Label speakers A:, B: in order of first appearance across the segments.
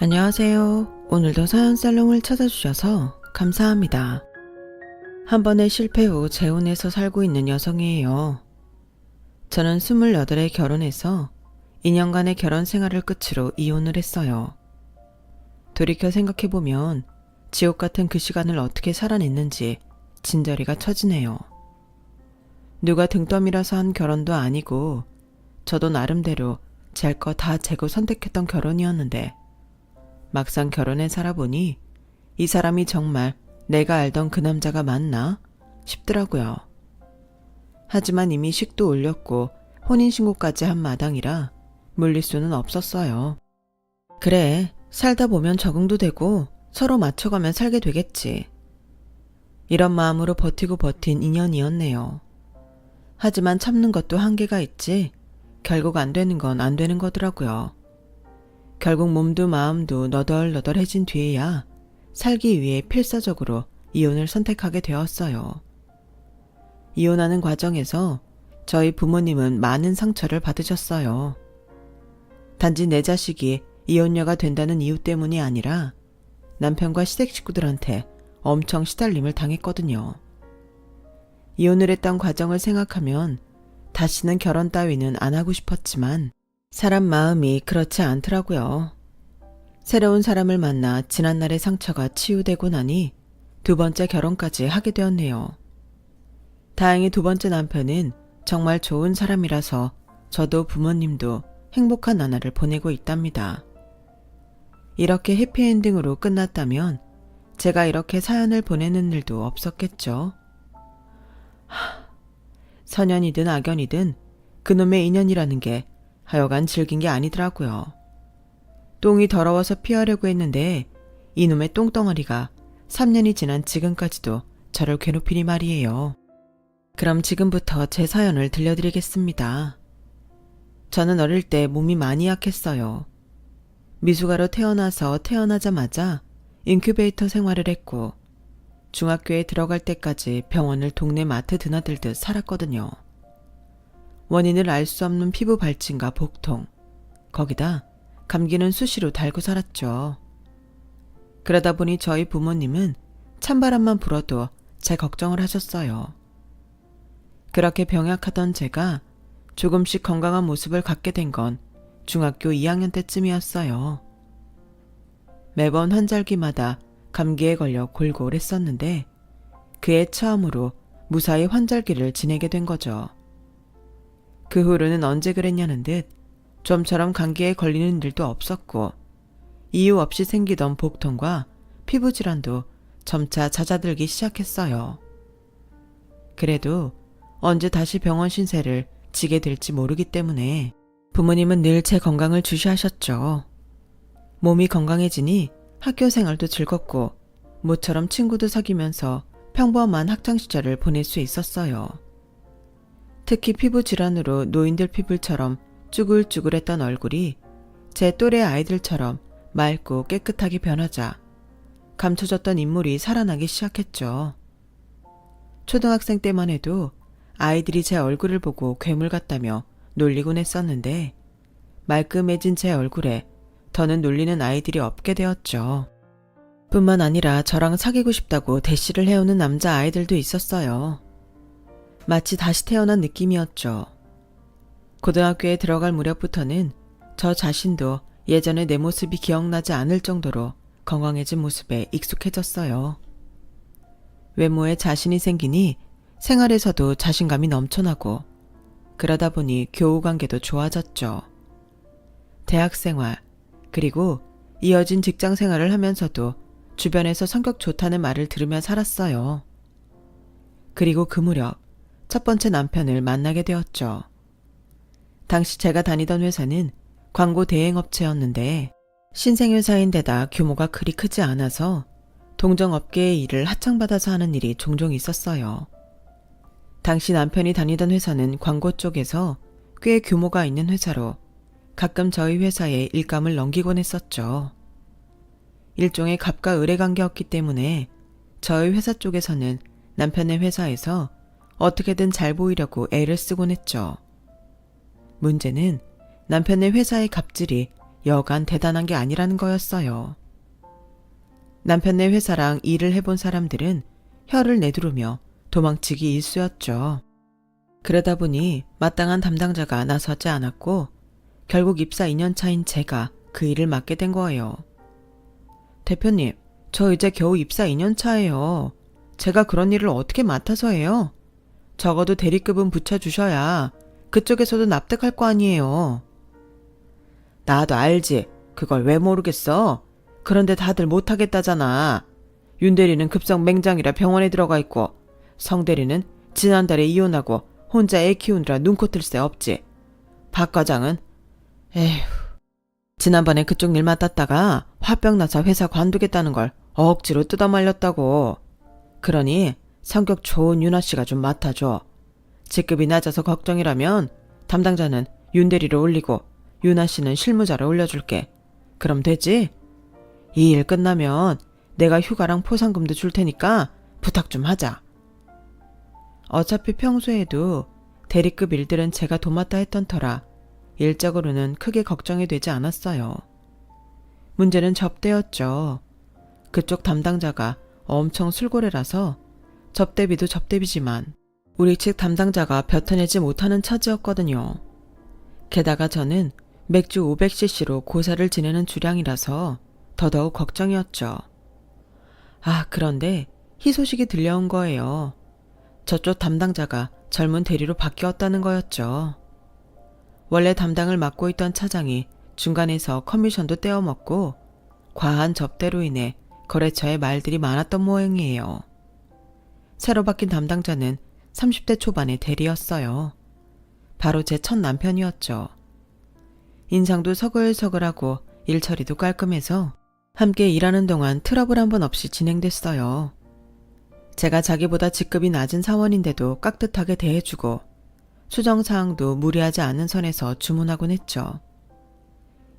A: 안녕하세요. 오늘도 사연살롱을 찾아주셔서 감사합니다. 한 번의 실패 후 재혼해서 살고 있는 여성이에요. 저는 28에 결혼해서 2년간의 결혼 생활을 끝으로 이혼을 했어요. 돌이켜 생각해보면 지옥 같은 그 시간을 어떻게 살아냈는지 진저리가 처지네요. 누가 등 떠밀어서 한 결혼도 아니고 저도 나름대로 잴 거 다 재고 선택했던 결혼이었는데 막상 결혼해 살아보니 이 사람이 정말 내가 알던 그 남자가 맞나 싶더라고요. 하지만 이미 식도 올렸고 혼인신고까지 한 마당이라 물릴 수는 없었어요. 그래, 살다 보면 적응도 되고 서로 맞춰가면 살게 되겠지. 이런 마음으로 버티고 버틴 인연이었네요. 하지만 참는 것도 한계가 있지 결국 안 되는 건 안 되는 거더라고요. 결국 몸도 마음도 너덜너덜해진 뒤에야 살기 위해 필사적으로 이혼을 선택하게 되었어요. 이혼하는 과정에서 저희 부모님은 많은 상처를 받으셨어요. 단지 내 자식이 이혼녀가 된다는 이유 때문이 아니라 남편과 시댁 식구들한테 엄청 시달림을 당했거든요. 이혼을 했던 과정을 생각하면 다시는 결혼 따위는 안 하고 싶었지만 사람 마음이 그렇지 않더라고요. 새로운 사람을 만나 지난날의 상처가 치유되고 나니 두 번째 결혼까지 하게 되었네요. 다행히 두 번째 남편은 정말 좋은 사람이라서 저도 부모님도 행복한 나날을 보내고 있답니다. 이렇게 해피엔딩으로 끝났다면 제가 이렇게 사연을 보내는 일도 없었겠죠. 선연이든 악연이든 그놈의 인연이라는 게 하여간 즐긴 게 아니더라고요. 똥이 더러워서 피하려고 했는데 이놈의 똥덩어리가 3년이 지난 지금까지도 저를 괴롭히니 말이에요. 그럼 지금부터 제 사연을 들려드리겠습니다. 저는 어릴 때 몸이 많이 약했어요. 미숙아로 태어나서 태어나자마자 인큐베이터 생활을 했고 중학교에 들어갈 때까지 병원을 동네 마트 드나들듯 살았거든요. 원인을 알 수 없는 피부 발진과 복통, 거기다 감기는 수시로 달고 살았죠. 그러다 보니 저희 부모님은 찬바람만 불어도 제 걱정을 하셨어요. 그렇게 병약하던 제가 조금씩 건강한 모습을 갖게 된 건 중학교 2학년 때쯤이었어요. 매번 환절기마다 감기에 걸려 골골했었는데 그해 처음으로 무사히 환절기를 지내게 된 거죠. 그 후로는 언제 그랬냐는 듯 좀처럼 감기에 걸리는 일도 없었고 이유 없이 생기던 복통과 피부 질환도 점차 잦아들기 시작했어요. 그래도 언제 다시 병원 신세를 지게 될지 모르기 때문에 부모님은 늘 제 건강을 주시하셨죠. 몸이 건강해지니 학교 생활도 즐겁고 모처럼 친구도 사귀면서 평범한 학창시절을 보낼 수 있었어요. 특히 피부 질환으로 노인들 피부처럼 쭈글쭈글했던 얼굴이 제 또래 아이들처럼 맑고 깨끗하게 변하자 감춰졌던 인물이 살아나기 시작했죠. 초등학생 때만 해도 아이들이 제 얼굴을 보고 괴물 같다며 놀리곤 했었는데 말끔해진 제 얼굴에 더는 놀리는 아이들이 없게 되었죠. 뿐만 아니라 저랑 사귀고 싶다고 대시를 해오는 남자 아이들도 있었어요. 마치 다시 태어난 느낌이었죠. 고등학교에 들어갈 무렵부터는 저 자신도 예전의 내 모습이 기억나지 않을 정도로 건강해진 모습에 익숙해졌어요. 외모에 자신이 생기니 생활에서도 자신감이 넘쳐나고 그러다 보니 교우 관계도 좋아졌죠. 대학 생활 그리고 이어진 직장 생활을 하면서도 주변에서 성격 좋다는 말을 들으며 살았어요. 그리고 그 무렵 첫 번째 남편을 만나게 되었죠. 당시 제가 다니던 회사는 광고 대행업체였는데 신생회사인데다 규모가 그리 크지 않아서 동정업계의 일을 하청받아서 하는 일이 종종 있었어요. 당시 남편이 다니던 회사는 광고 쪽에서 꽤 규모가 있는 회사로 가끔 저희 회사에 일감을 넘기곤 했었죠. 일종의 갑과 을의 관계였기 때문에 저희 회사 쪽에서는 남편의 회사에서 어떻게든 잘 보이려고 애를 쓰곤 했죠. 문제는 남편의 회사의 갑질이 여간 대단한 게 아니라는 거였어요. 남편네 회사랑 일을 해본 사람들은 혀를 내두르며 도망치기 일쑤였죠. 그러다 보니 마땅한 담당자가 나서지 않았고 결국 입사 2년 차인 제가 그 일을 맡게 된 거예요. 대표님, 저 이제 겨우 입사 2년 차예요. 제가 그런 일을 어떻게 맡아서 해요? 적어도 대리급은 붙여주셔야 그쪽에서도 납득할 거 아니에요. 나도 알지. 그걸 왜 모르겠어? 그런데 다들 못하겠다잖아. 윤 대리는 급성 맹장이라 병원에 들어가 있고 성 대리는 지난달에 이혼하고 혼자 애 키우느라 눈코 뜰 새 없지. 박 과장은 에휴, 지난번에 그쪽 일 맡았다가 화병 나서 회사 관두겠다는 걸 억지로 뜯어말렸다고. 그러니 성격 좋은 윤아 씨가 좀 맡아줘. 직급이 낮아서 걱정이라면 담당자는 윤 대리를 올리고 윤아 씨는 실무자를 올려줄게. 그럼 되지? 이 일 끝나면 내가 휴가랑 포상금도 줄 테니까 부탁 좀 하자. 어차피 평소에도 대리급 일들은 제가 도맡아 했던 터라 일적으로는 크게 걱정이 되지 않았어요. 문제는 접대였죠. 그쪽 담당자가 엄청 술고래라서 접대비도 접대비지만 우리 측 담당자가 벼터내지 못하는 처지였거든요. 게다가 저는 맥주 500cc로 고사를 지내는 주량이라서 더더욱 걱정이었죠. 아, 그런데 희소식이 들려온 거예요. 저쪽 담당자가 젊은 대리로 바뀌었다는 거였죠. 원래 담당을 맡고 있던 차장이 중간에서 커미션도 떼어먹고 과한 접대로 인해 거래처에 말들이 많았던 모양이에요. 새로 바뀐 담당자는 30대 초반의 대리였어요. 바로 제 첫 남편이었죠. 인상도 서글서글하고 일처리도 깔끔해서 함께 일하는 동안 트러블 한 번 없이 진행됐어요. 제가 자기보다 직급이 낮은 사원인데도 깍듯하게 대해주고 수정사항도 무리하지 않은 선에서 주문하곤 했죠.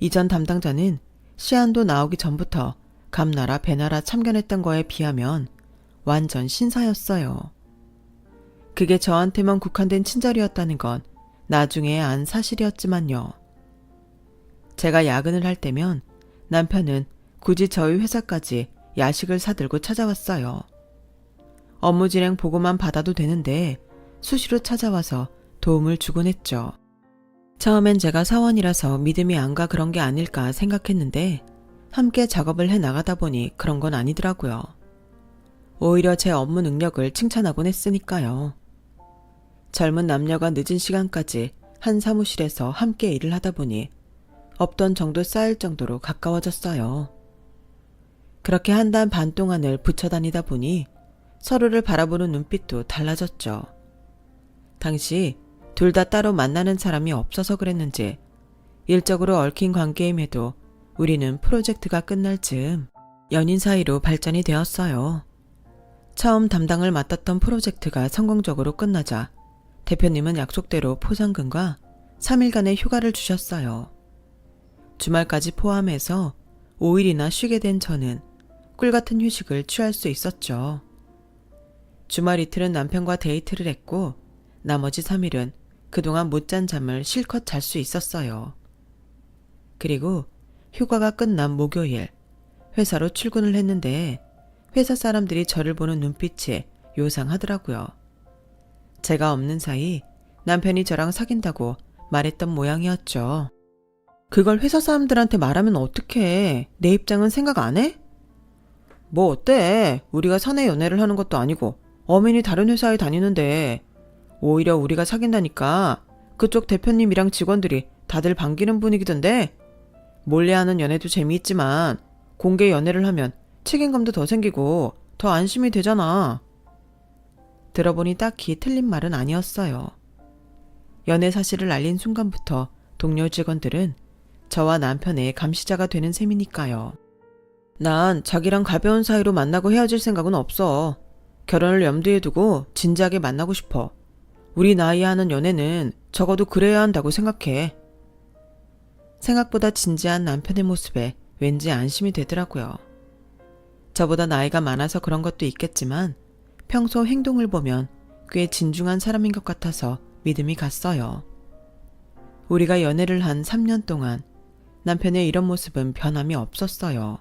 A: 이전 담당자는 시안도 나오기 전부터 감나라 배나라 참견했던 거에 비하면 완전 신사였어요. 그게 저한테만 국한된 친절이었다는 건 나중에 안 사실이었지만요. 제가 야근을 할 때면 남편은 굳이 저희 회사까지 야식을 사들고 찾아왔어요. 업무 진행 보고만 받아도 되는데 수시로 찾아와서 도움을 주곤 했죠. 처음엔 제가 사원이라서 믿음이 안 가 그런 게 아닐까 생각했는데 함께 작업을 해 나가다 보니 그런 건 아니더라고요. 오히려 제 업무 능력을 칭찬하곤 했으니까요. 젊은 남녀가 늦은 시간까지 한 사무실에서 함께 일을 하다 보니 없던 정도 쌓일 정도로 가까워졌어요. 그렇게 한 달 반 동안을 붙여 다니다 보니 서로를 바라보는 눈빛도 달라졌죠. 당시 둘 다 따로 만나는 사람이 없어서 그랬는지 일적으로 얽힌 관계임에도 우리는 프로젝트가 끝날 즈음 연인 사이로 발전이 되었어요. 처음 담당을 맡았던 프로젝트가 성공적으로 끝나자 대표님은 약속대로 포상금과 3일간의 휴가를 주셨어요. 주말까지 포함해서 5일이나 쉬게 된 저는 꿀같은 휴식을 취할 수 있었죠. 주말 이틀은 남편과 데이트를 했고 나머지 3일은 그동안 못 잔 잠을 실컷 잘 수 있었어요. 그리고 휴가가 끝난 목요일 회사로 출근을 했는데 회사 사람들이 저를 보는 눈빛이 요상하더라고요. 제가 없는 사이 남편이 저랑 사귄다고 말했던 모양이었죠. 그걸 회사 사람들한테 말하면 어떡해. 내 입장은 생각 안 해? 뭐 어때? 우리가 사내 연애를 하는 것도 아니고 엄연히 다른 회사에 다니는데 오히려 우리가 사귄다니까 그쪽 대표님이랑 직원들이 다들 반기는 분위기던데 몰래하는 연애도 재미있지만 공개 연애를 하면 책임감도 더 생기고 더 안심이 되잖아. 들어보니 딱히 틀린 말은 아니었어요. 연애 사실을 알린 순간부터 동료 직원들은 저와 남편의 감시자가 되는 셈이니까요. 난 자기랑 가벼운 사이로 만나고 헤어질 생각은 없어. 결혼을 염두에 두고 진지하게 만나고 싶어. 우리 나이에 하는 연애는 적어도 그래야 한다고 생각해. 생각보다 진지한 남편의 모습에 왠지 안심이 되더라고요. 저보다 나이가 많아서 그런 것도 있겠지만 평소 행동을 보면 꽤 진중한 사람인 것 같아서 믿음이 갔어요. 우리가 연애를 한 3년 동안 남편의 이런 모습은 변함이 없었어요.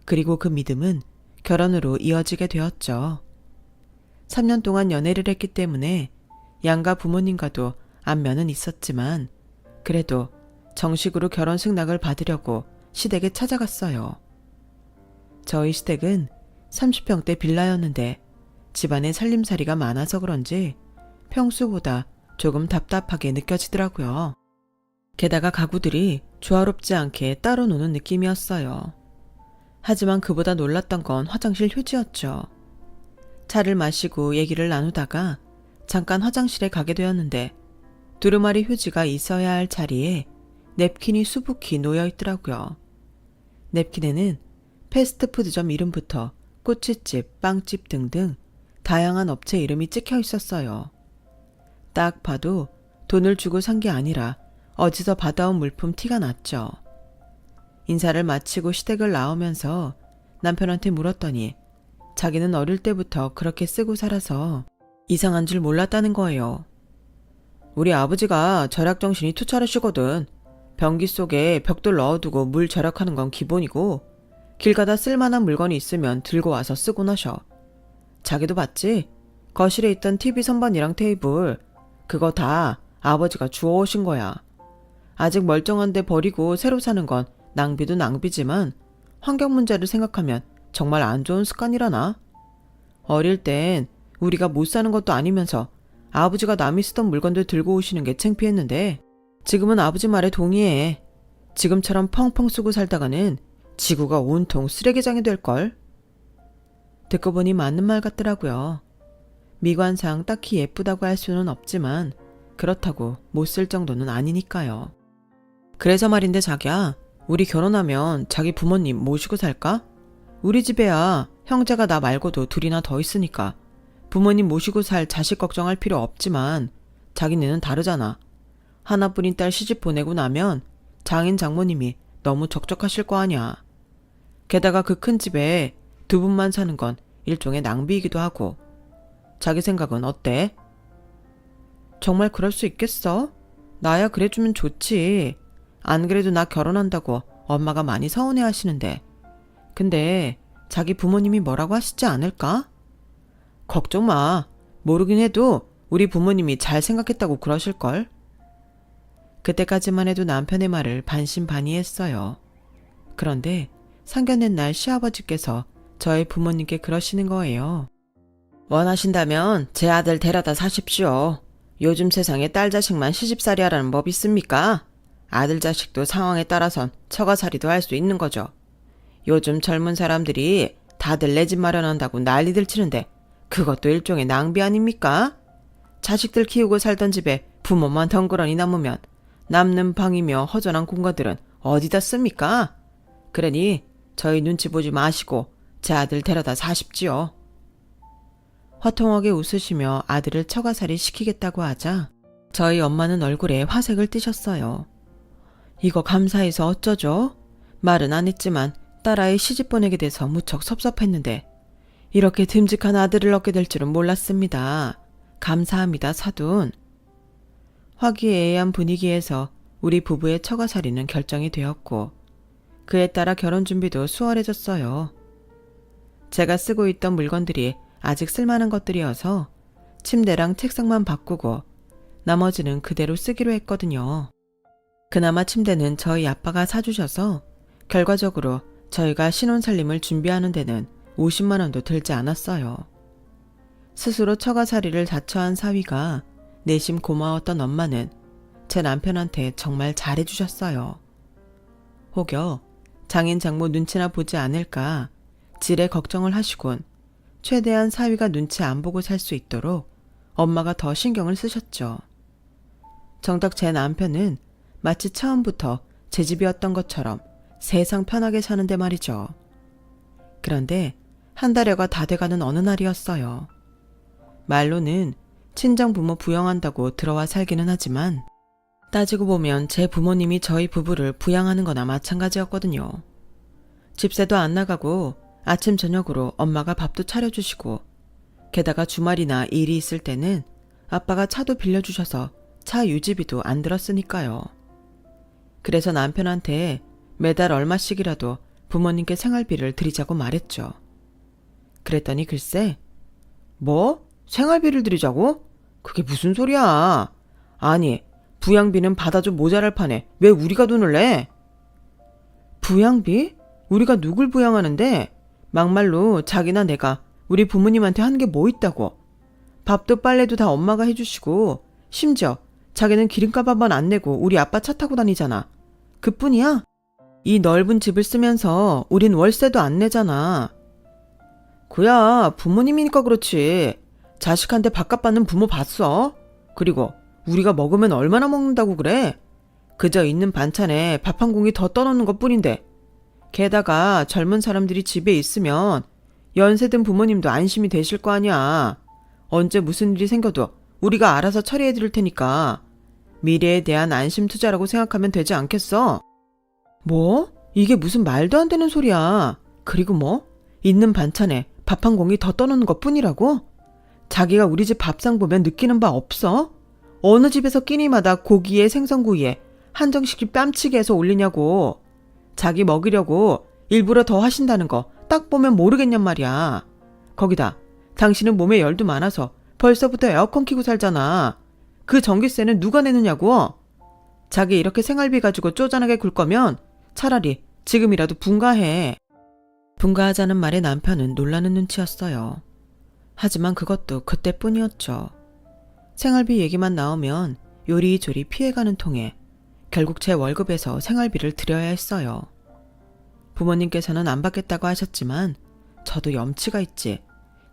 A: 그리고 그 믿음은 결혼으로 이어지게 되었죠. 3년 동안 연애를 했기 때문에 양가 부모님과도 안면은 있었지만 그래도 정식으로 결혼 승낙을 받으려고 시댁에 찾아갔어요. 저희 시댁은 30평대 빌라였는데 집안에 살림살이가 많아서 그런지 평소보다 조금 답답하게 느껴지더라고요. 게다가 가구들이 조화롭지 않게 따로 노는 느낌이었어요. 하지만 그보다 놀랐던 건 화장실 휴지였죠. 차를 마시고 얘기를 나누다가 잠깐 화장실에 가게 되었는데 두루마리 휴지가 있어야 할 자리에 냅킨이 수북히 놓여 있더라고요. 냅킨에는 패스트푸드점 이름부터 꼬치집, 빵집 등등 다양한 업체 이름이 찍혀 있었어요. 딱 봐도 돈을 주고 산 게 아니라 어디서 받아온 물품 티가 났죠. 인사를 마치고 시댁을 나오면서 남편한테 물었더니 자기는 어릴 때부터 그렇게 쓰고 살아서 이상한 줄 몰랐다는 거예요. 우리 아버지가 절약정신이 투철하시거든. 변기 속에 벽돌 넣어두고 물 절약하는 건 기본이고 길 가다 쓸만한 물건이 있으면 들고 와서 쓰곤 하셔. 자기도 봤지? 거실에 있던 TV 선반이랑 테이블 그거 다 아버지가 주워오신 거야. 아직 멀쩡한데 버리고 새로 사는 건 낭비도 낭비지만 환경 문제를 생각하면 정말 안 좋은 습관이라나? 어릴 땐 우리가 못 사는 것도 아니면서 아버지가 남이 쓰던 물건들 들고 오시는 게 창피했는데 지금은 아버지 말에 동의해. 지금처럼 펑펑 쓰고 살다가는 지구가 온통 쓰레기장이 될걸? 듣고 보니 맞는 말 같더라고요. 미관상 딱히 예쁘다고 할 수는 없지만 그렇다고 못 쓸 정도는 아니니까요. 그래서 말인데 자기야, 우리 결혼하면 자기 부모님 모시고 살까? 우리 집에야 형제가 나 말고도 둘이나 더 있으니까 부모님 모시고 살 자식 걱정할 필요 없지만 자기네는 다르잖아. 하나뿐인 딸 시집 보내고 나면 장인 장모님이 너무 적적하실 거 아니야. 게다가 그 큰 집에 두 분만 사는 건 일종의 낭비이기도 하고. 자기 생각은 어때? 정말 그럴 수 있겠어? 나야 그래주면 좋지. 안 그래도 나 결혼한다고 엄마가 많이 서운해 하시는데. 근데 자기 부모님이 뭐라고 하시지 않을까? 걱정 마. 모르긴 해도 우리 부모님이 잘 생각했다고 그러실걸. 그때까지만 해도 남편의 말을 반신반의했어요. 그런데 상견례 날 시아버지께서 저희 부모님께 그러시는 거예요. 원하신다면 제 아들 데려다 사십시오. 요즘 세상에 딸 자식만 시집살이 하라는 법 있습니까? 아들 자식도 상황에 따라선 처가살이도 할 수 있는 거죠. 요즘 젊은 사람들이 다들 내 집 마련한다고 난리들 치는데 그것도 일종의 낭비 아닙니까? 자식들 키우고 살던 집에 부모만 덩그러니 남으면 남는 방이며 허전한 공간들은 어디다 씁니까? 그러니 저희 눈치 보지 마시고 제 아들 데려다 사십지요. 화통하게 웃으시며 아들을 처가살이 시키겠다고 하자 저희 엄마는 얼굴에 화색을 띠셨어요. 이거 감사해서 어쩌죠? 말은 안 했지만 딸아이 시집 보내게 돼서 무척 섭섭했는데 이렇게 듬직한 아들을 얻게 될 줄은 몰랐습니다. 감사합니다, 사돈. 화기애애한 분위기에서 우리 부부의 처가살이는 결정이 되었고 그에 따라 결혼 준비도 수월해졌어요. 제가 쓰고 있던 물건들이 아직 쓸만한 것들이어서 침대랑 책상만 바꾸고 나머지는 그대로 쓰기로 했거든요. 그나마 침대는 저희 아빠가 사주셔서 결과적으로 저희가 신혼살림을 준비하는 데는 50만 원도 들지 않았어요. 스스로 처가살이를 자처한 사위가 내심 고마웠던 엄마는 제 남편한테 정말 잘해주셨어요. 혹여 장인 장모 눈치나 보지 않을까 지레 걱정을 하시곤 최대한 사위가 눈치 안 보고 살 수 있도록 엄마가 더 신경을 쓰셨죠. 정작 제 남편은 마치 처음부터 제 집이었던 것처럼 세상 편하게 사는데 말이죠. 그런데 한 달여가 다 돼가는 어느 날이었어요. 말로는 친정부모 부양한다고 들어와 살기는 하지만 따지고 보면 제 부모님이 저희 부부를 부양하는 거나 마찬가지였거든요. 집세도 안 나가고 아침 저녁으로 엄마가 밥도 차려주시고 게다가 주말이나 일이 있을 때는 아빠가 차도 빌려주셔서 차 유지비도 안 들었으니까요. 그래서 남편한테 매달 얼마씩이라도 부모님께 생활비를 드리자고 말했죠. 그랬더니 글쎄, 뭐? 생활비를 드리자고? 그게 무슨 소리야? 아니, 부양비는 받아줘 모자랄 판에 왜 우리가 돈을 내? 부양비? 우리가 누굴 부양하는데? 막말로 자기나 내가 우리 부모님한테 한 게 뭐 있다고. 밥도 빨래도 다 엄마가 해주시고 심지어 자기는 기름값 한 번 안 내고 우리 아빠 차 타고 다니잖아. 그뿐이야? 이 넓은 집을 쓰면서 우린 월세도 안 내잖아. 그야 부모님이니까 그렇지. 자식한테 밥값 받는 부모 봤어? 그리고 우리가 먹으면 얼마나 먹는다고 그래? 그저 있는 반찬에 밥 한 공기 더 떠놓는 것뿐인데. 게다가 젊은 사람들이 집에 있으면 연세 든 부모님도 안심이 되실 거 아니야. 언제 무슨 일이 생겨도 우리가 알아서 처리해 드릴 테니까 미래에 대한 안심 투자라고 생각하면 되지 않겠어? 뭐? 이게 무슨 말도 안 되는 소리야. 그리고 뭐? 있는 반찬에 밥 한 공기 더 떠놓는 것뿐이라고? 자기가 우리 집 밥상 보면 느끼는 바 없어? 어느 집에서 끼니마다 고기에 생선구이에 한정식이 뺨치게 해서 올리냐고. 자기 먹이려고 일부러 더 하신다는 거 딱 보면 모르겠냔 말이야. 거기다 당신은 몸에 열도 많아서 벌써부터 에어컨 켜고 살잖아. 그 전기세는 누가 내느냐고. 자기 이렇게 생활비 가지고 쪼잔하게 굴 거면 차라리 지금이라도 분가해. 분가하자는 말에 남편은 놀라는 눈치였어요. 하지만 그것도 그때뿐이었죠. 생활비 얘기만 나오면 요리조리 피해가는 통에 결국 제 월급에서 생활비를 드려야 했어요. 부모님께서는 안 받겠다고 하셨지만 저도 염치가 있지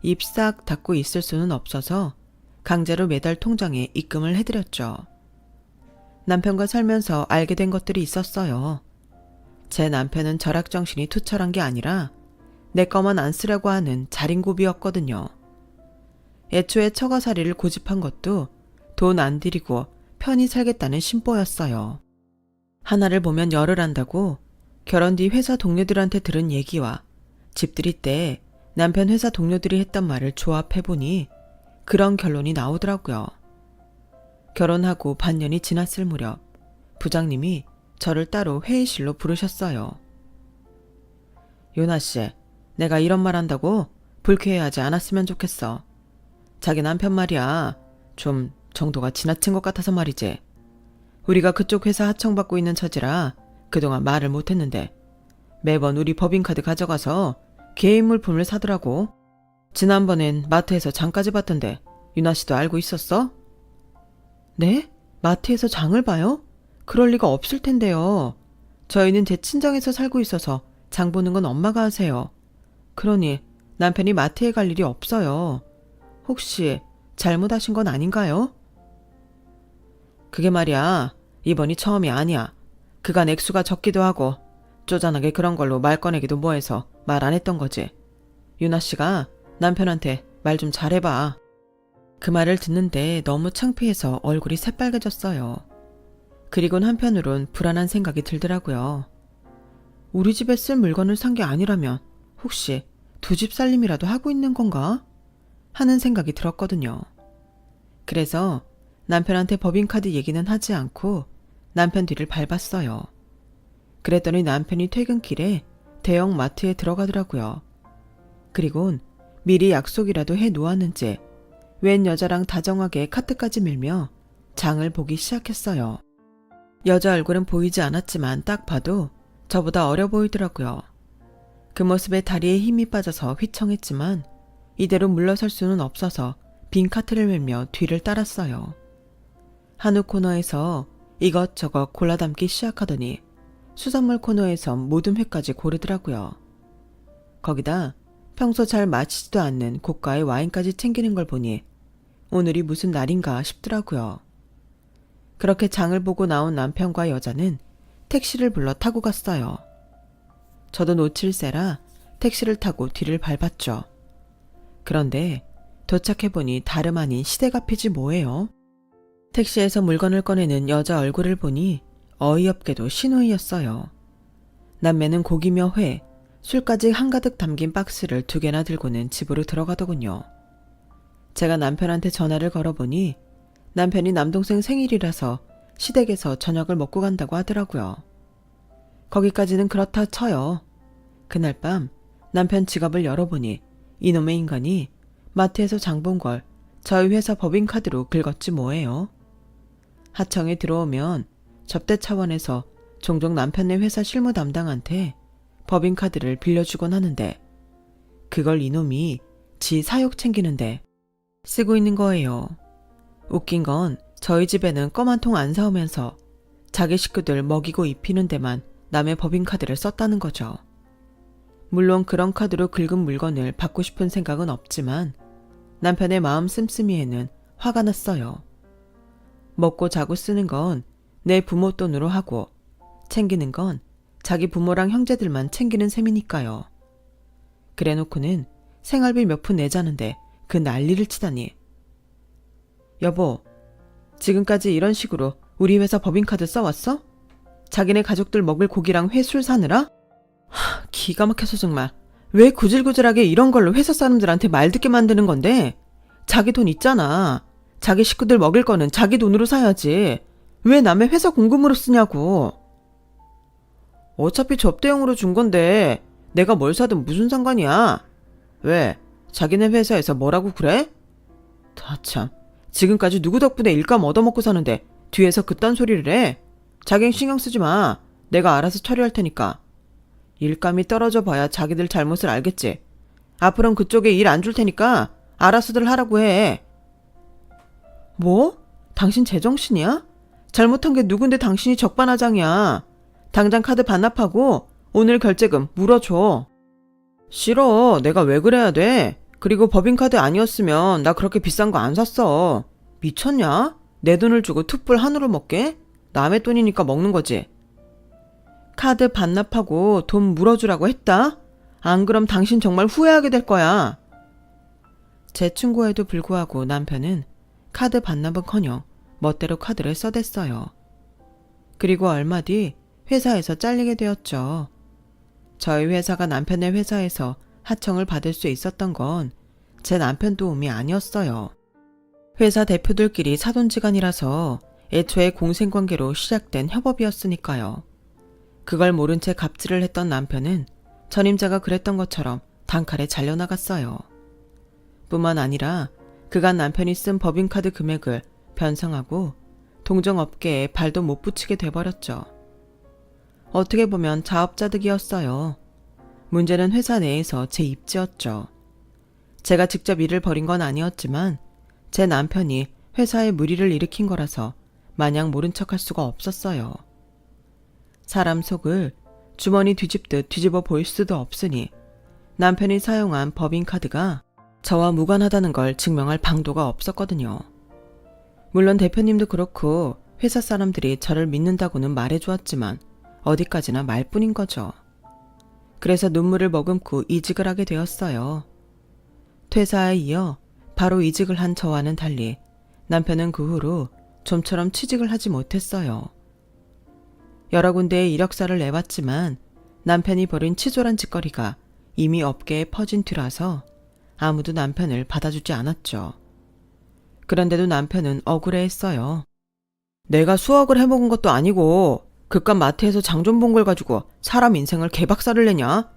A: 입 싹 닫고 있을 수는 없어서 강제로 매달 통장에 입금을 해드렸죠. 남편과 살면서 알게 된 것들이 있었어요. 제 남편은 절약정신이 투철한 게 아니라 내 거만 안 쓰려고 하는 자린고비였거든요. 애초에 처가살이를 고집한 것도 돈 안 들이고 편히 살겠다는 심보였어요. 하나를 보면 열을 안다고 결혼 뒤 회사 동료들한테 들은 얘기와 집들이 때 남편 회사 동료들이 했던 말을 조합해보니 그런 결론이 나오더라고요. 결혼하고 반년이 지났을 무렵 부장님이 저를 따로 회의실로 부르셨어요. 요나씨, 내가 이런 말 한다고 불쾌해하지 않았으면 좋겠어. 자기 남편 말이야. 좀 정도가 지나친 것 같아서 말이지. 우리가 그쪽 회사 하청받고 있는 처지라 그동안 말을 못했는데 매번 우리 법인카드 가져가서 개인 물품을 사더라고. 지난번엔 마트에서 장까지 봤던데 유나씨도 알고 있었어? 네? 마트에서 장을 봐요? 그럴 리가 없을 텐데요. 저희는 제 친정에서 살고 있어서 장 보는 건 엄마가 하세요. 그러니 남편이 마트에 갈 일이 없어요. 혹시 잘못하신 건 아닌가요? 그게 말이야, 이번이 처음이 아니야. 그간 액수가 적기도 하고 쪼잔하게 그런 걸로 말 꺼내기도 뭐해서 말 안 했던 거지. 유나씨가 남편한테 말 좀 잘해봐. 그 말을 듣는데 너무 창피해서 얼굴이 새빨개졌어요. 그리곤 한편으론 불안한 생각이 들더라고요. 우리 집에 쓸 물건을 산 게 아니라면 혹시 두 집 살림이라도 하고 있는 건가? 하는 생각이 들었거든요. 그래서 남편한테 법인카드 얘기는 하지 않고 남편 뒤를 밟았어요. 그랬더니 남편이 퇴근길에 대형 마트에 들어가더라고요. 그리곤 미리 약속이라도 해 놓았는지 웬 여자랑 다정하게 카트까지 밀며 장을 보기 시작했어요. 여자 얼굴은 보이지 않았지만 딱 봐도 저보다 어려 보이더라고요. 그 모습에 다리에 힘이 빠져서 휘청했지만 이대로 물러설 수는 없어서 빈 카트를 밀며 뒤를 따랐어요. 한우 코너에서 이것저것 골라담기 시작하더니 수산물 코너에서 모든 회까지 고르더라고요. 거기다 평소 잘 마시지도 않는 고가의 와인까지 챙기는 걸 보니 오늘이 무슨 날인가 싶더라고요. 그렇게 장을 보고 나온 남편과 여자는 택시를 불러 타고 갔어요. 저도 놓칠세라 택시를 타고 뒤를 밟았죠. 그런데 도착해보니 다름 아닌 시댁 앞이지 뭐예요. 택시에서 물건을 꺼내는 여자 얼굴을 보니 어이없게도 신우이였어요. 남매는 고기며 회, 술까지 한가득 담긴 박스를 2개나 들고는 집으로 들어가더군요. 제가 남편한테 전화를 걸어보니 남편이 남동생 생일이라서 시댁에서 저녁을 먹고 간다고 하더라고요. 거기까지는 그렇다 쳐요. 그날 밤 남편 지갑을 열어보니 이놈의 인간이 마트에서 장 본 걸 저희 회사 법인카드로 긁었지 뭐예요. 하청에 들어오면 접대 차원에서 종종 남편네 회사 실무 담당한테 법인카드를 빌려주곤 하는데 그걸 이놈이 지 사욕 챙기는데 쓰고 있는 거예요. 웃긴 건 저희 집에는 껌 한 통 안 사오면서 자기 식구들 먹이고 입히는 데만 남의 법인카드를 썼다는 거죠. 물론 그런 카드로 긁은 물건을 받고 싶은 생각은 없지만 남편의 마음 씀씀이에는 화가 났어요. 먹고 자고 쓰는 건 내 부모 돈으로 하고 챙기는 건 자기 부모랑 형제들만 챙기는 셈이니까요. 그래놓고는 생활비 몇 푼 내자는데 그 난리를 치다니. 여보, 지금까지 이런 식으로 우리 회사 법인카드 써왔어? 자기네 가족들 먹을 고기랑 회 술 사느라? 기가 막혀서 정말. 왜 구질구질하게 이런 걸로 회사 사람들한테 말 듣게 만드는 건데? 자기 돈 있잖아. 자기 식구들 먹을 거는 자기 돈으로 사야지. 왜 남의 회사 공금으로 쓰냐고. 어차피 접대용으로 준 건데 내가 뭘 사든 무슨 상관이야. 왜? 자기네 회사에서 뭐라고 그래? 다 참. 지금까지 누구 덕분에 일감 얻어먹고 사는데 뒤에서 그딴 소리를 해? 자긴 신경 쓰지 마. 내가 알아서 처리할 테니까. 일감이 떨어져 봐야 자기들 잘못을 알겠지. 앞으로는 그쪽에 일 안 줄 테니까 알아서들 하라고 해. 뭐? 당신 제정신이야? 잘못한 게 누군데 당신이 적반하장이야. 당장 카드 반납하고 오늘 결제금 물어줘. 싫어. 내가 왜 그래야 돼? 그리고 법인카드 아니었으면 나 그렇게 비싼 거 안 샀어. 미쳤냐? 내 돈을 주고 툭불 한우로 먹게? 남의 돈이니까 먹는 거지. 카드 반납하고 돈 물어주라고 했다? 안 그럼 당신 정말 후회하게 될 거야. 제 충고에도 불구하고 남편은 카드 반납은커녕 멋대로 카드를 써댔어요. 그리고 얼마 뒤 회사에서 잘리게 되었죠. 저희 회사가 남편의 회사에서 하청을 받을 수 있었던 건 제 남편 도움이 아니었어요. 회사 대표들끼리 사돈지간이라서 애초에 공생관계로 시작된 협업이었으니까요. 그걸 모른 채 갑질을 했던 남편은 전임자가 그랬던 것처럼 단칼에 잘려나갔어요. 뿐만 아니라 그간 남편이 쓴 법인카드 금액을 변상하고 동종업계에 발도 못 붙이게 돼버렸죠. 어떻게 보면 자업자득이었어요. 문제는 회사 내에서 제 입지였죠. 제가 직접 일을 벌인 건 아니었지만 제 남편이 회사에 무리를 일으킨 거라서 마냥 모른 척할 수가 없었어요. 사람 속을 주머니 뒤집듯 뒤집어 보일 수도 없으니 남편이 사용한 법인카드가 저와 무관하다는 걸 증명할 방도가 없었거든요. 물론 대표님도 그렇고 회사 사람들이 저를 믿는다고는 말해주었지만 어디까지나 말뿐인 거죠. 그래서 눈물을 머금고 이직을 하게 되었어요. 퇴사에 이어 바로 이직을 한 저와는 달리 남편은 그 후로 좀처럼 취직을 하지 못했어요. 여러 군데에 이력서를 내봤지만 남편이 벌인 치졸한 짓거리가 이미 업계에 퍼진 뒤라서 아무도 남편을 받아주지 않았죠. 그런데도 남편은 억울해했어요. 내가 수억을 해먹은 것도 아니고 그깟 마트에서 장 좀 본 걸 가지고 사람 인생을 개박살을 내냐?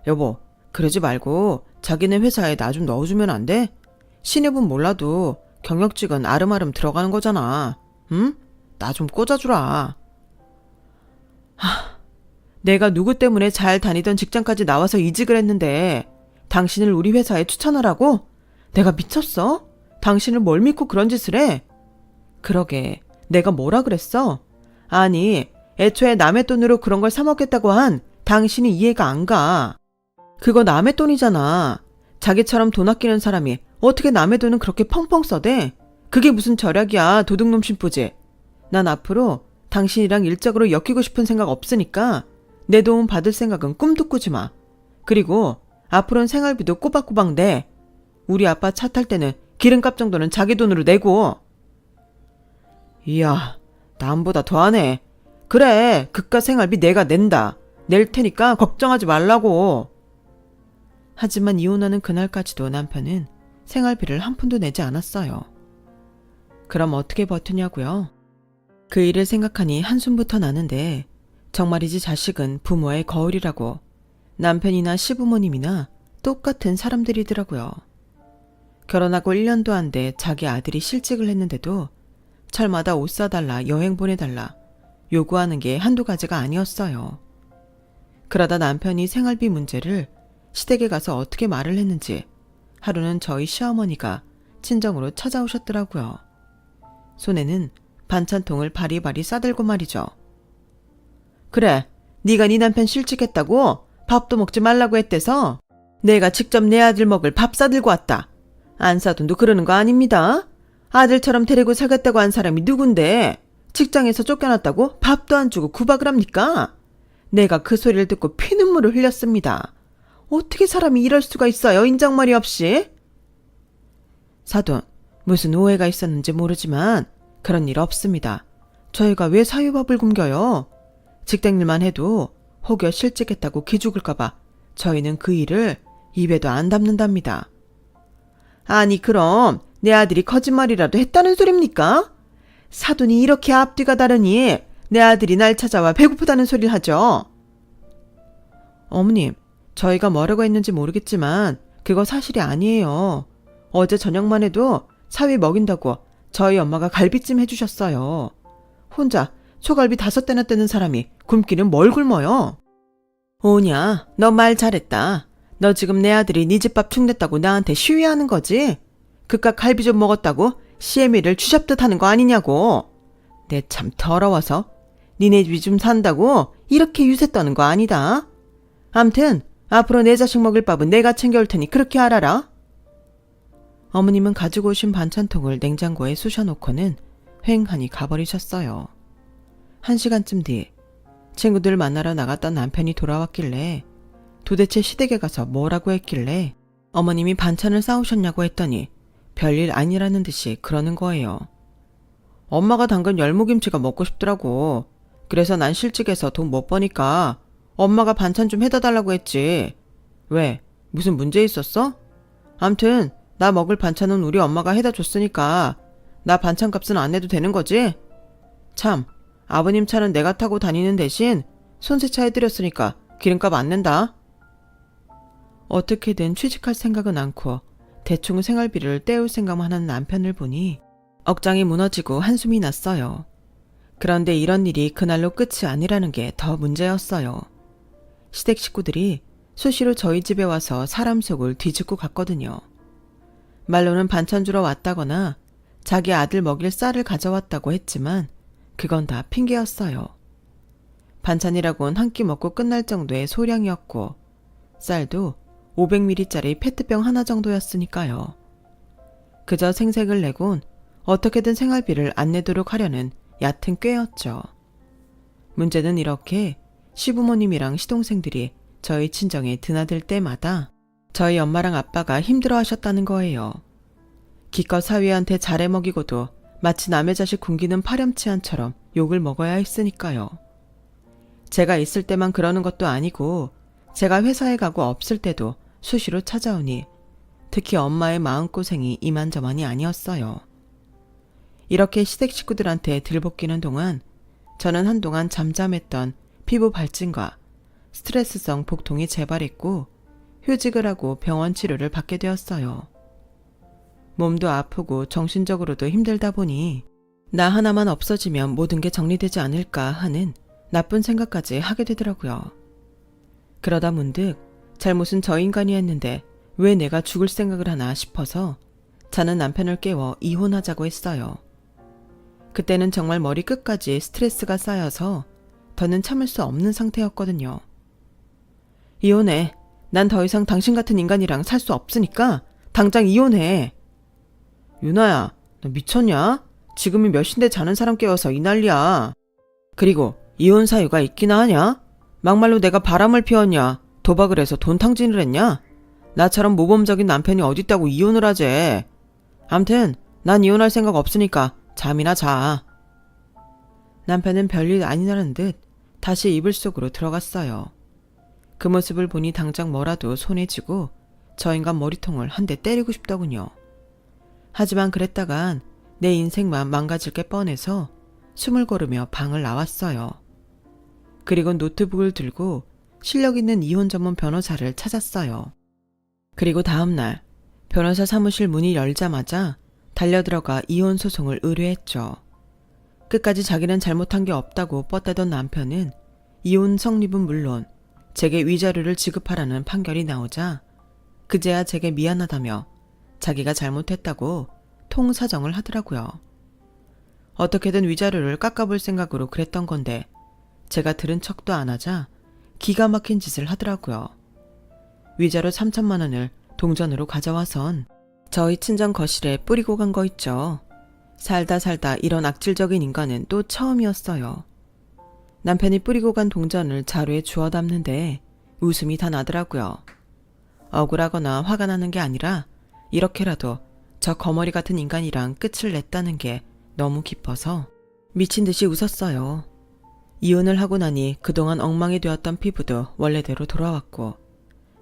A: 여보, 그러지 말고 자기네 회사에 나 좀 넣어주면 안 돼? 신입은 몰라도 경력직은 아름아름 들어가는 거잖아. 응? 나 좀 꽂아주라. 내가 누구 때문에 잘 다니던 직장까지 나와서 이직을 했는데 당신을 우리 회사에 추천하라고? 내가 미쳤어? 당신을 뭘 믿고 그런 짓을 해? 그러게, 내가 뭐라 그랬어? 아니, 애초에 남의 돈으로 그런 걸 사먹겠다고 한 당신이 이해가 안 가. 그거 남의 돈이잖아. 자기처럼 돈 아끼는 사람이 어떻게 남의 돈은 그렇게 펑펑 써대? 그게 무슨 절약이야, 도둑놈 심부지. 난 앞으로 당신이랑 일적으로 엮이고 싶은 생각 없으니까 내 도움 받을 생각은 꿈도 꾸지 마. 그리고 앞으로는 생활비도 꼬박꼬박 내. 우리 아빠 차 탈 때는 기름값 정도는 자기 돈으로 내고. 이야, 남보다 더하네. 그래, 그깟 생활비 내가 낸다. 낼 테니까 걱정하지 말라고. 하지만 이혼하는 그날까지도 남편은 생활비를 한 푼도 내지 않았어요. 그럼 어떻게 버티냐고요? 그 일을 생각하니 한숨부터 나는데 정말이지 자식은 부모의 거울이라고 남편이나 시부모님이나 똑같은 사람들이더라고요. 결혼하고 1년도 안 돼 자기 아들이 실직을 했는데도 철마다 옷 사달라 여행 보내달라 요구하는 게 한두 가지가 아니었어요. 그러다 남편이 생활비 문제를 시댁에 가서 어떻게 말을 했는지 하루는 저희 시어머니가 친정으로 찾아오셨더라고요. 손에는 반찬통을 바리바리 싸들고 말이죠. 그래, 네가 네 남편 실직했다고 밥도 먹지 말라고 했대서 내가 직접 내 아들 먹을 밥 싸들고 왔다. 안 사돈도 그러는 거 아닙니다. 아들처럼 데리고 살겠다고 한 사람이 누군데 직장에서 쫓겨났다고 밥도 안 주고 구박을 합니까? 내가 그 소리를 듣고 피눈물을 흘렸습니다. 어떻게 사람이 이럴 수가 있어요, 인정머리 없이? 사돈, 무슨 오해가 있었는지 모르지만 그런 일 없습니다. 저희가 왜 사유밥을 굶겨요? 직장일만 해도 혹여 실직했다고 기죽을까봐 저희는 그 일을 입에도 안 담는답니다. 아니 그럼 내 아들이 거짓말이라도 했다는 소립니까? 사돈이 이렇게 앞뒤가 다르니 내 아들이 날 찾아와 배고프다는 소리를 하죠. 어머님, 저희가 뭐라고 했는지 모르겠지만 그거 사실이 아니에요. 어제 저녁만 해도 사위 먹인다고 저희 엄마가 갈비찜 해주셨어요. 혼자 소갈비 5대나 떼는 사람이 굶기는 뭘 굶어요? 오냐, 너 말 잘했다. 너 지금 내 아들이 네 집 밥 축냈다고 나한테 시위하는 거지? 그깟 갈비 좀 먹었다고 시애미를 쥐잡듯 하는 거 아니냐고. 내 참 더러워서 니네 집이 좀 산다고 이렇게 유세 떠는 거 아니다. 암튼 앞으로 내 자식 먹을 밥은 내가 챙겨올 테니 그렇게 알아라. 어머님은 가지고 오신 반찬통을 냉장고에 쑤셔놓고는 휑하니 가버리셨어요. 1시간쯤 뒤 친구들 만나러 나갔던 남편이 돌아왔길래 도대체 시댁에 가서 뭐라고 했길래 어머님이 반찬을 싸우셨냐고 했더니 별일 아니라는 듯이 그러는 거예요. 엄마가 담근 열무김치가 먹고 싶더라고. 그래서 난 실직해서 돈 못 버니까 엄마가 반찬 좀 해다 달라고 했지. 왜? 무슨 문제 있었어? 암튼 나 먹을 반찬은 우리 엄마가 해다 줬으니까 나 반찬값은 안 내도 되는 거지? 참, 아버님 차는 내가 타고 다니는 대신 손세차 해드렸으니까 기름값 안 낸다. 어떻게든 취직할 생각은 않고 대충 생활비를 때울 생각만 하는 남편을 보니 억장이 무너지고 한숨이 났어요. 그런데 이런 일이 그날로 끝이 아니라는 게 더 문제였어요. 시댁 식구들이 수시로 저희 집에 와서 사람 속을 뒤집고 갔거든요. 말로는 반찬 주러 왔다거나 자기 아들 먹일 쌀을 가져왔다고 했지만 그건 다 핑계였어요. 반찬이라곤 한 끼 먹고 끝날 정도의 소량이었고 쌀도 500ml짜리 페트병 하나 정도였으니까요. 그저 생색을 내곤 어떻게든 생활비를 안 내도록 하려는 얕은 꾀였죠. 문제는 이렇게 시부모님이랑 시동생들이 저희 친정에 드나들 때마다 저희 엄마랑 아빠가 힘들어 하셨다는 거예요. 기껏 사위한테 잘해 먹이고도 마치 남의 자식 굶기는 파렴치한처럼 욕을 먹어야 했으니까요. 제가 있을 때만 그러는 것도 아니고 제가 회사에 가고 없을 때도 수시로 찾아오니 특히 엄마의 마음고생이 이만저만이 아니었어요. 이렇게 시댁 식구들한테 들볶이는 동안 저는 한동안 잠잠했던 피부 발진과 스트레스성 복통이 재발했고 휴직을 하고 병원 치료를 받게 되었어요. 몸도 아프고 정신적으로도 힘들다 보니 나 하나만 없어지면 모든 게 정리되지 않을까 하는 나쁜 생각까지 하게 되더라고요. 그러다 문득 잘못은 저 인간이 했는데 왜 내가 죽을 생각을 하나 싶어서 자는 남편을 깨워 이혼하자고 했어요. 그때는 정말 머리 끝까지 스트레스가 쌓여서 더는 참을 수 없는 상태였거든요. 이혼해. 난 더 이상 당신 같은 인간이랑 살 수 없으니까 당장 이혼해. 유나야, 너 미쳤냐? 지금이 몇 시인데 자는 사람 깨워서 이 난리야. 그리고 이혼 사유가 있기나 하냐? 막말로 내가 바람을 피웠냐? 도박을 해서 돈 탕진을 했냐? 나처럼 모범적인 남편이 어딨다고 이혼을 하재. 암튼 난 이혼할 생각 없으니까 잠이나 자. 남편은 별일 아니라는 듯 다시 이불 속으로 들어갔어요. 그 모습을 보니 당장 뭐라도 손에 쥐고 저 인간 머리통을 한 대 때리고 싶더군요. 하지만 그랬다간 내 인생만 망가질 게 뻔해서 숨을 고르며 방을 나왔어요. 그리고 노트북을 들고 실력 있는 이혼 전문 변호사를 찾았어요. 그리고 다음날 변호사 사무실 문이 열자마자 달려들어가 이혼 소송을 의뢰했죠. 끝까지 자기는 잘못한 게 없다고 뻗대던 남편은 이혼 성립은 물론 제게 위자료를 지급하라는 판결이 나오자 그제야 제게 미안하다며 자기가 잘못했다고 통사정을 하더라고요. 어떻게든 위자료를 깎아볼 생각으로 그랬던 건데 제가 들은 척도 안 하자 기가 막힌 짓을 하더라고요. 위자료 3천만 원을 동전으로 가져와선 저희 친정 거실에 뿌리고 간 거 있죠. 살다 이런 악질적인 인간은 또 처음이었어요. 남편이 뿌리고 간 동전을 자루에 주워 담는데 웃음이 다 나더라고요. 억울하거나 화가 나는 게 아니라 이렇게라도 저 거머리 같은 인간이랑 끝을 냈다는 게 너무 기뻐서 미친 듯이 웃었어요. 이혼을 하고 나니 그동안 엉망이 되었던 피부도 원래대로 돌아왔고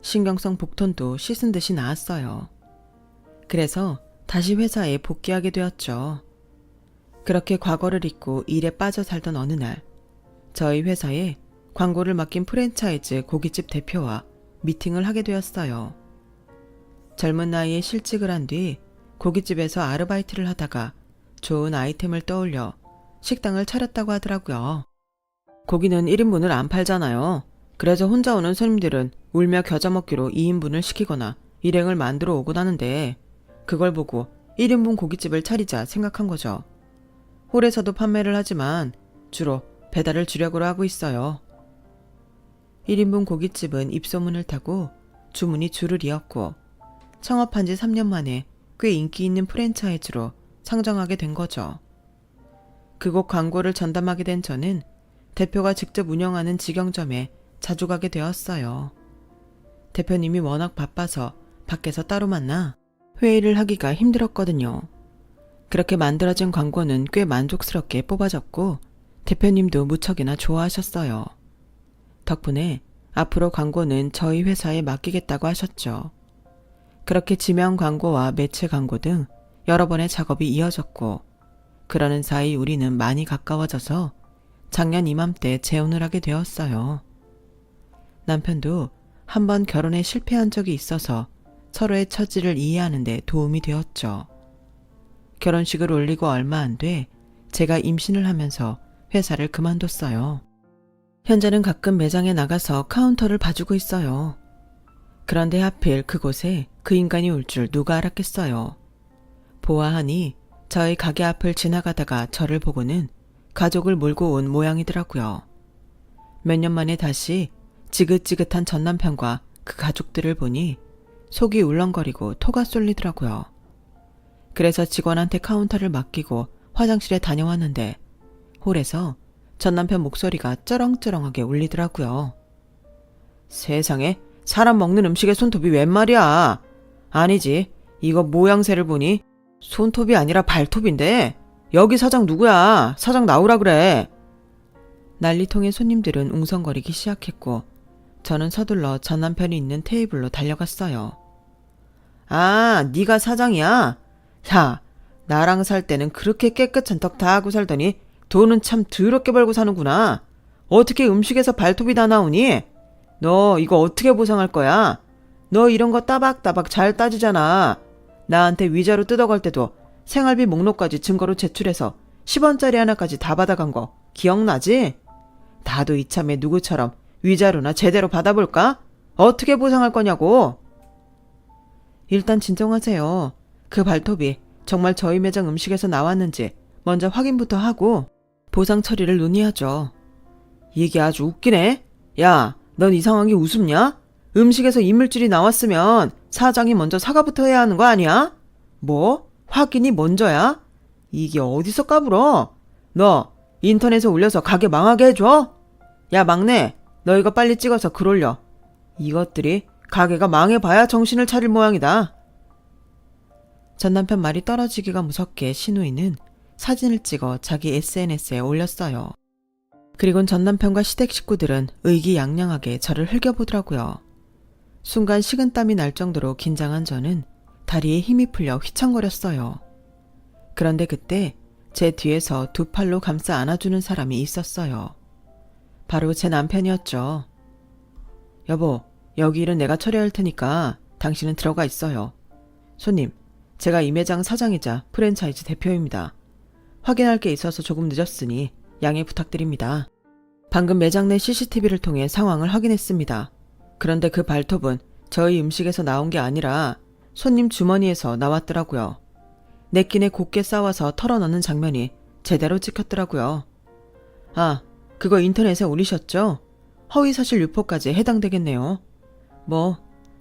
A: 신경성 복통도 씻은 듯이 나았어요. 그래서 다시 회사에 복귀하게 되었죠. 그렇게 과거를 잊고 일에 빠져 살던 어느 날 저희 회사에 광고를 맡긴 프랜차이즈 고깃집 대표와 미팅을 하게 되었어요. 젊은 나이에 실직을 한 뒤 고깃집에서 아르바이트를 하다가 좋은 아이템을 떠올려 식당을 차렸다고 하더라고요. 고기는 1인분을 안 팔잖아요. 그래서 혼자 오는 손님들은 울며 겨자 먹기로 2인분을 시키거나 일행을 만들어 오곤 하는데 그걸 보고 1인분 고깃집을 차리자 생각한 거죠. 홀에서도 판매를 하지만 주로 배달을 주력으로 하고 있어요. 1인분 고깃집은 입소문을 타고 주문이 줄을 이었고 창업한 지 3년 만에 꽤 인기 있는 프랜차이즈로 상장하게 된 거죠. 그곳 광고를 전담하게 된 저는 대표가 직접 운영하는 직영점에 자주 가게 되었어요. 대표님이 워낙 바빠서 밖에서 따로 만나 회의를 하기가 힘들었거든요. 그렇게 만들어진 광고는 꽤 만족스럽게 뽑아졌고 대표님도 무척이나 좋아하셨어요. 덕분에 앞으로 광고는 저희 회사에 맡기겠다고 하셨죠. 그렇게 지명 광고와 매체 광고 등 여러 번의 작업이 이어졌고 그러는 사이 우리는 많이 가까워져서 작년 이맘때 재혼을 하게 되었어요. 남편도 한번 결혼에 실패한 적이 있어서 서로의 처지를 이해하는 데 도움이 되었죠. 결혼식을 올리고 얼마 안 돼 제가 임신을 하면서 회사를 그만뒀어요. 현재는 가끔 매장에 나가서 카운터를 봐주고 있어요. 그런데 하필 그곳에 그 인간이 올 줄 누가 알았겠어요. 보아하니 저희 가게 앞을 지나가다가 저를 보고는 가족을 몰고 온 모양이더라고요. 몇 년 만에 다시 지긋지긋한 전남편과 그 가족들을 보니 속이 울렁거리고 토가 쏠리더라고요. 그래서 직원한테 카운터를 맡기고 화장실에 다녀왔는데 홀에서 전남편 목소리가 쩌렁쩌렁하게 울리더라고요. 세상에 사람 먹는 음식에 손톱이 웬 말이야. 아니지, 이거 모양새를 보니 손톱이 아니라 발톱인데 여기 사장 누구야? 사장 나오라 그래. 난리통의 손님들은 웅성거리기 시작했고 저는 서둘러 전 남편이 있는 테이블로 달려갔어요. 아, 네가 사장이야? 야, 나랑 살 때는 그렇게 깨끗한 턱 다 하고 살더니 돈은 참 더럽게 벌고 사는구나. 어떻게 음식에서 발톱이 다 나오니? 너 이거 어떻게 보상할 거야? 너 이런 거 따박따박 잘 따지잖아. 나한테 위자료 뜯어갈 때도 생활비 목록까지 증거로 제출해서 10원짜리 하나까지 다 받아간 거 기억나지? 나도 이참에 누구처럼 위자료나 제대로 받아볼까? 어떻게 보상할 거냐고. 일단 진정하세요. 그 발톱이 정말 저희 매장 음식에서 나왔는지 먼저 확인부터 하고 보상 처리를 논의하죠. 이게 아주 웃기네. 야, 넌 이 상황이 우습냐? 음식에서 이물질이 나왔으면 사장이 먼저 사과부터 해야 하는 거 아니야? 뭐? 확인이 먼저야? 이게 어디서 까불어? 너 인터넷에 올려서 가게 망하게 해줘? 야, 막내, 너 이거 빨리 찍어서 글 올려. 이것들이 가게가 망해봐야 정신을 차릴 모양이다. 전 남편 말이 떨어지기가 무섭게 신우이는 사진을 찍어 자기 SNS에 올렸어요. 그리곤 전 남편과 시댁 식구들은 의기양양하게 저를 흘겨보더라고요. 순간 식은땀이 날 정도로 긴장한 저는 다리에 힘이 풀려 휘청거렸어요. 그런데 그때 제 뒤에서 두 팔로 감싸 안아주는 사람이 있었어요. 바로 제 남편이었죠. 여보, 여기 일은 내가 처리할 테니까 당신은 들어가 있어요. 손님, 제가 이 매장 사장이자 프랜차이즈 대표입니다. 확인할 게 있어서 조금 늦었으니 양해 부탁드립니다. 방금 매장 내 CCTV를 통해 상황을 확인했습니다. 그런데 그 발톱은 저희 음식에서 나온 게 아니라 손님 주머니에서 나왔더라고요. 냅킨에 곱게 싸와서 털어넣는 장면이 제대로 찍혔더라고요. 아, 그거 인터넷에 올리셨죠? 허위사실 유포까지 해당되겠네요. 뭐,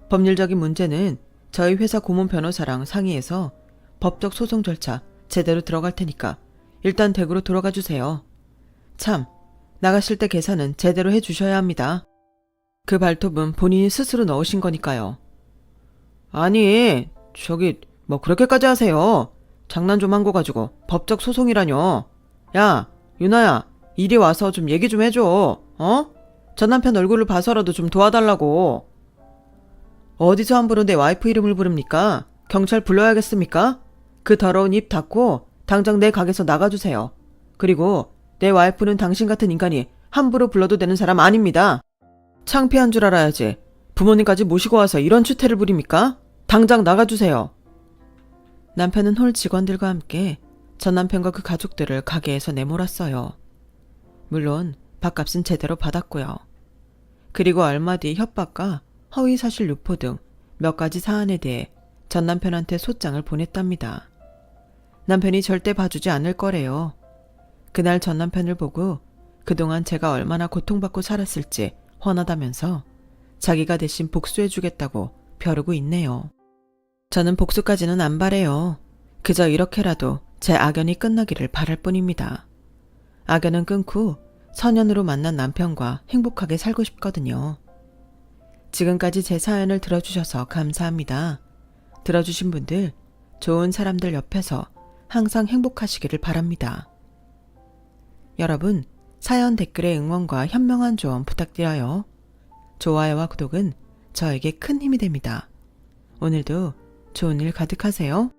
A: 법률적인 문제는 저희 회사 고문 변호사랑 상의해서 법적 소송 절차 제대로 들어갈 테니까 일단 댁으로 돌아가 주세요. 참, 나가실 때 계산은 제대로 해주셔야 합니다. 그 발톱은 본인이 스스로 넣으신 거니까요. 아니, 저기 뭐 그렇게까지 하세요. 장난 좀 한 거 가지고 법적 소송이라뇨. 야, 유나야, 이리 와서 좀 얘기 좀 해줘. 어? 전 남편 얼굴을 봐서라도 좀 도와달라고. 어디서 함부로 내 와이프 이름을 부릅니까? 경찰 불러야겠습니까? 그 더러운 입 닫고 당장 내 가게에서 나가주세요. 그리고 내 와이프는 당신 같은 인간이 함부로 불러도 되는 사람 아닙니다. 창피한 줄 알아야지. 부모님까지 모시고 와서 이런 추태를 부립니까? 당장 나가주세요. 남편은 홀 직원들과 함께 전 남편과 그 가족들을 가게에서 내몰았어요. 물론 밥값은 제대로 받았고요. 그리고 얼마 뒤 협박과 허위사실 유포 등 몇 가지 사안에 대해 전 남편한테 소장을 보냈답니다. 남편이 절대 봐주지 않을 거래요. 그날 전 남편을 보고 그동안 제가 얼마나 고통받고 살았을지 화나다면서 자기가 대신 복수해주겠다고 벼르고 있네요. 저는 복수까지는 안 바래요. 그저 이렇게라도 제 악연이 끝나기를 바랄 뿐입니다. 악연은 끊고 선연으로 만난 남편과 행복하게 살고 싶거든요. 지금까지 제 사연을 들어주셔서 감사합니다. 들어주신 분들, 좋은 사람들 옆에서 항상 행복하시기를 바랍니다. 여러분, 사연 댓글에 응원과 현명한 조언 부탁드려요. 좋아요와 구독은 저에게 큰 힘이 됩니다. 오늘도 좋은 일 가득하세요.